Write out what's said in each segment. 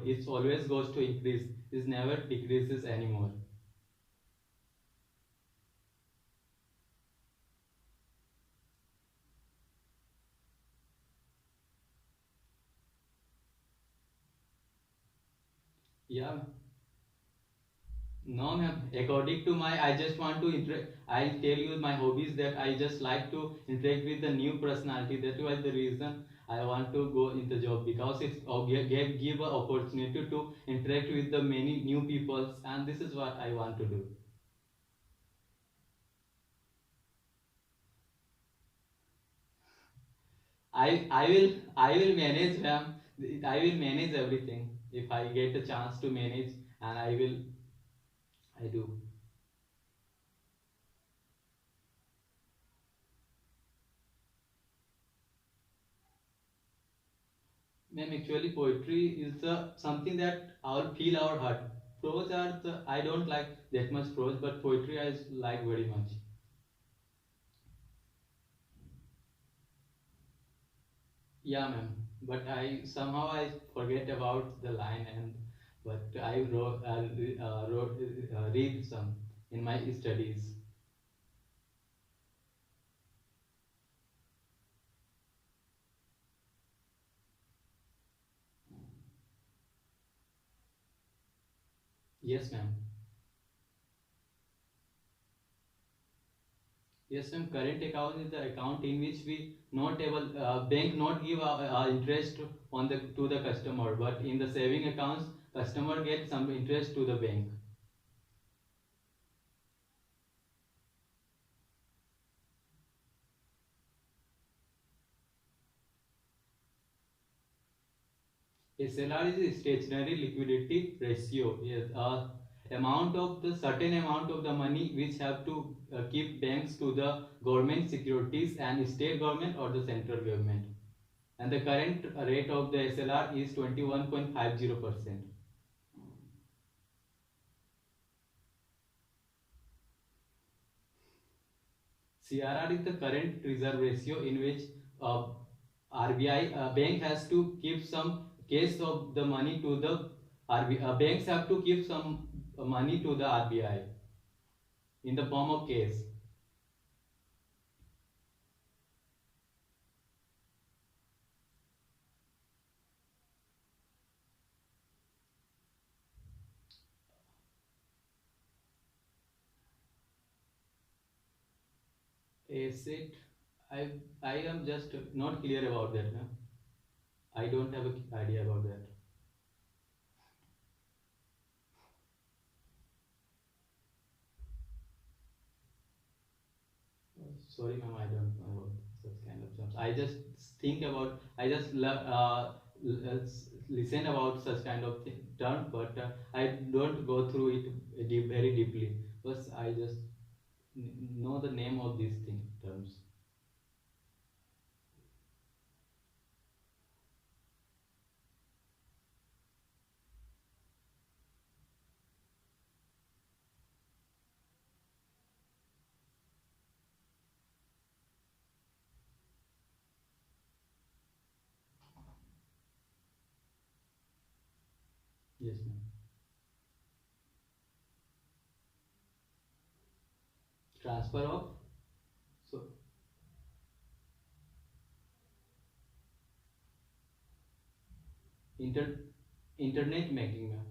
It always goes to increase. It never decreases anymore. Yeah. No, ma'am. According to my, I just want to interact. I tell you my hobbies that I just like to interact with the new personality. That was the reason I want to go in the job, because it's give a opportunity to interact with the many new peoples, and this is what I want to do. I will manage, ma'am. I will manage everything if I get a chance to manage, and I do. Ma'am, actually, poetry is something that our feel our heart. Prose are I don't like that much prose, but poetry I like very much. Yeah, ma'am. But I somehow I forget about the line, and but I read some in my studies. Yes, ma'am. Yes, ma'am. Current account is the account in which we not able bank not give interest on the to the customer, but in the saving accounts, customer get some interest to the bank. SLR is a stationary liquidity ratio. Yes, amount of the certain amount of the money which have to keep banks to the government securities and state government or the central government. And the current rate of the SLR is 21.50%. CRR is the current reserve ratio in which uh, RBI bank has to keep some case of the money to the RBI. Banks have to keep some money to the RBI in the form of case. Asset, I I am just not clear about that. No? I don't have a idea about that. Sorry, ma'am, I don't know about such kind of jobs. I just think about, I just listen about such kind of term, but I don't go through it very deeply. Because I just know the name of these terms. Yes, ma'am. Transfer of, so inter internet banking, ma'am.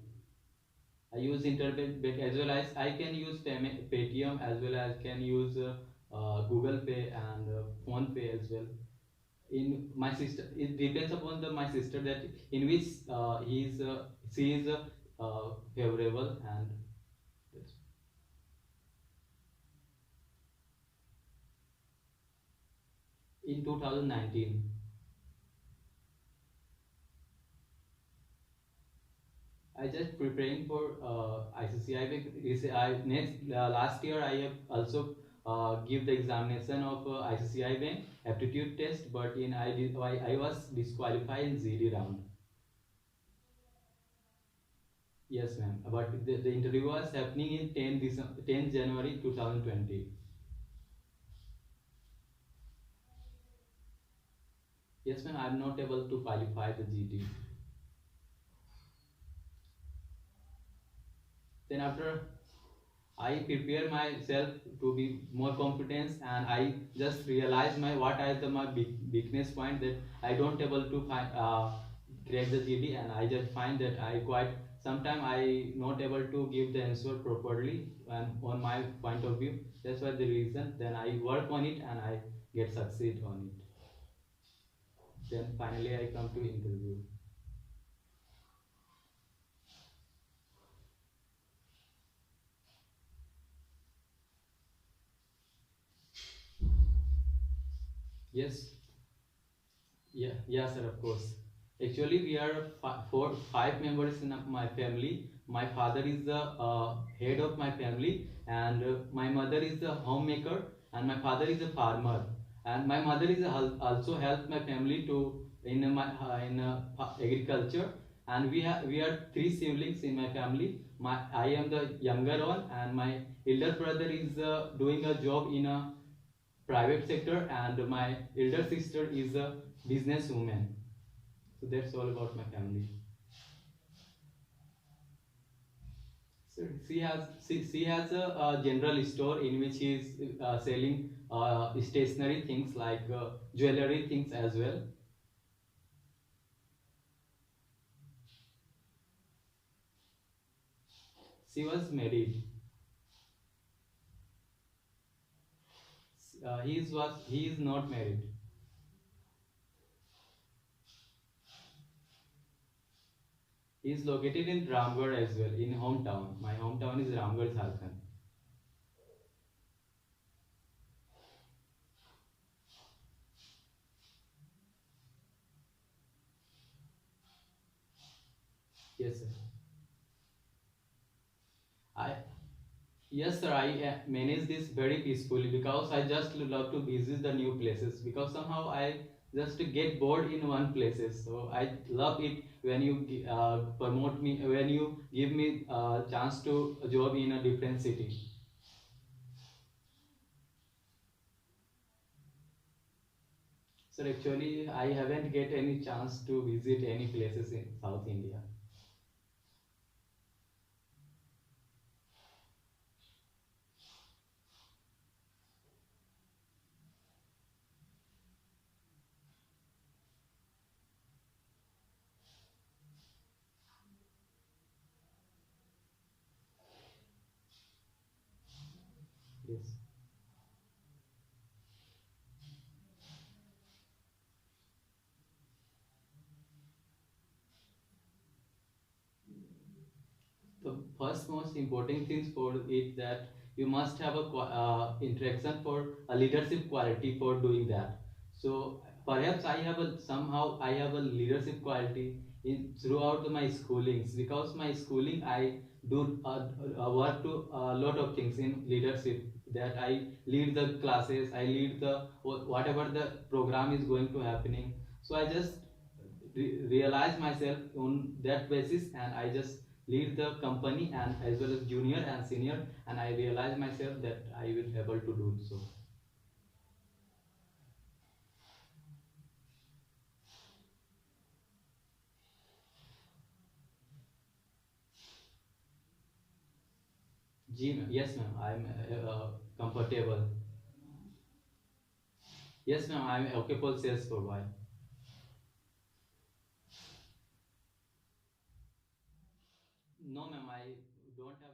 I use internet bank as well as I can use Paytm, as well as can use Google Pay and Phone Pay as well. In my sister, it depends upon the my sister that in which he is she is favorable, and that's in 2019. I just preparing for ICCI. Next last year I have also give the examination of ICCI bank aptitude test, but I was disqualified in ZD round. Yes, ma'am. But the interview was happening in 10 January 2020. Yes, ma'am. I'm not able to qualify the GD. Then after I prepare myself to be more confident, and I just realize what are my weakness point, that I don't able to find crack the GD, and I just find that I quite sometimes I not able to give the answer properly and on my point of view. That's why the reason. Then I work on it and I get succeed on it. Then finally I come to interview. Yes. Yeah, yeah, sir, of course. Actually, we are four, five members in my family. My father is the head of my family, and my mother is the homemaker, and my father is a farmer. And my mother is also help my family to in agriculture. And we are three siblings in my family. I am the younger one, and my elder brother is doing a job in a private sector, and my elder sister is a businesswoman. So that's all about my family. So she has a general store in which she is selling stationery things like jewelry things as well. She was married. He is not married. He is located in Ramgarh as well, in hometown. My hometown is Ramgarh, Jharkhand. Yes, sir. I Yes, sir. I manage this very peacefully because I just love to visit the new places, because somehow I just get bored in one places. So I love it when you promote me, when you give me a chance to a job in a different city. So actually, I haven't get any chance to visit any places in South India. Yes. The first most important things for it, that you must have a interaction for a leadership quality for doing that. So perhaps I have a leadership quality in throughout my schoolings, because my schooling I do work to a lot of things in leadership, that I lead the classes, I lead the whatever the program is going to happening. So I just realize myself on that basis, and I just lead the company, and as well as junior and senior, and I realize myself that I will able to do so. Yes, ma'am, I'm comfortable. Yes, ma'am, I'm okay for sales for why. No, ma'am, I don't have